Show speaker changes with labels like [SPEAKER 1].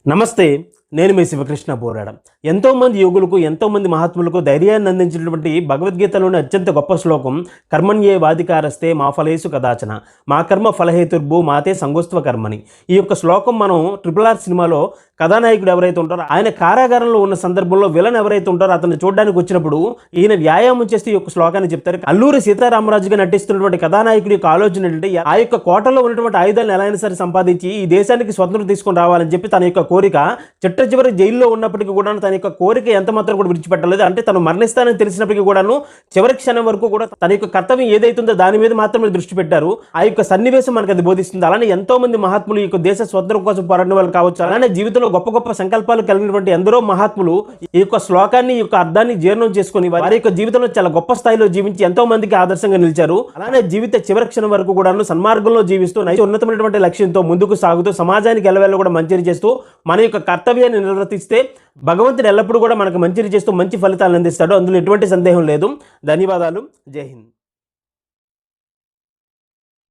[SPEAKER 1] నమస్తే, నేను మీ శివకృష్ణ బోరాడ. ఎంతోమంది యోగులకు, ఎంతోమంది మహాత్ములకు ధైర్యాన్ని అందించినటువంటి భగవద్గీతలోని అత్యంత గొప్ప శ్లోకం కర్మణ్యేవాధికారస్తే మా ఫలేషు కదాచన మా కర్మ ఫలహేతుర్భూ మాతే సంగోస్త్వ కర్మని. ఈ యొక్క శ్లోకం మనం RRR సినిమాలో కథానాయకుడు ఎవరైతే ఉంటారో ఆయన కారాగారంలో ఉన్న సందర్భంలో విలన్ ఎవరైతే ఉంటారో అతన్ని చూడడానికి వచ్చినప్పుడు ఈయన వ్యాయామం చేస్తే ఈ యొక్క శ్లోకాన్ని చెప్తారు. అల్లూరి సీతారామరాజుగా నటిస్తున్నటువంటి కథానాయకుడి యొక్క ఆలోచన ఏంటంటే ఆ యొక్క కోటలో ఉన్నటువంటి ఆయుధాలను ఎలా అయినా సరే సంపాదించి ఈ దేశానికి స్వతంత్రం తీసుకొని రావాలని చెప్పి తన యొక్క కోరిక చివరి జైల్లో ఉన్నప్పటికీ కూడా తన యొక్క కోరిక ఎంత మాత్రం కూడా విడిచిపెట్టలేదు. అంటే తను మరణిస్తానని తెలిసినప్పటికీ కూడాను చివరి క్షణం వరకు కూడా తన యొక్క కర్తవ్యం ఏదైతుందో దాని మీద మాత్రమే దృష్టి పెట్టారు. ఆ యొక్క సన్నివేశం మనకు అది బోధిస్తుంది. అలానే ఎంతో మంది మహాత్ములు ఈ యొక్క దేశ స్వతంత్రం కోసం పోరాడిన వాళ్ళు కావచ్చు, అలానే జీవితంలో గొప్ప గొప్ప సంకల్పాలు కలిగినటువంటి ఎందరో మహాత్ములు ఈ యొక్క శ్లోకాన్ని, ఈ యొక్క అర్థాన్ని జీర్ణం చేసుకుని వారి యొక్క జీవితంలో చాలా గొప్ప స్థాయిలో జీవించి ఎంతో మందికి ఆదర్శంగా నిలిచారు. అలానే జీవిత చివరి క్షణం వరకు కూడాను సన్మార్గంలో జీవిస్తూ ఉన్నతమైనటువంటి లక్ష్యంతో ముందుకు సాగుతూ సమాజానికి ఎల్లవేళ కూడా మంచిని చేస్తూ మన యొక్క కర్తవ్యాన్ని నిర్వర్తిస్తే భగవంతుడు ఎల్లప్పుడూ కూడా మనకు మంచిని చేస్తూ మంచి ఫలితాలను అందిస్తాడు. అందులో ఎటువంటి సందేహం లేదు. ధన్యవాదాలు. జై హింద్.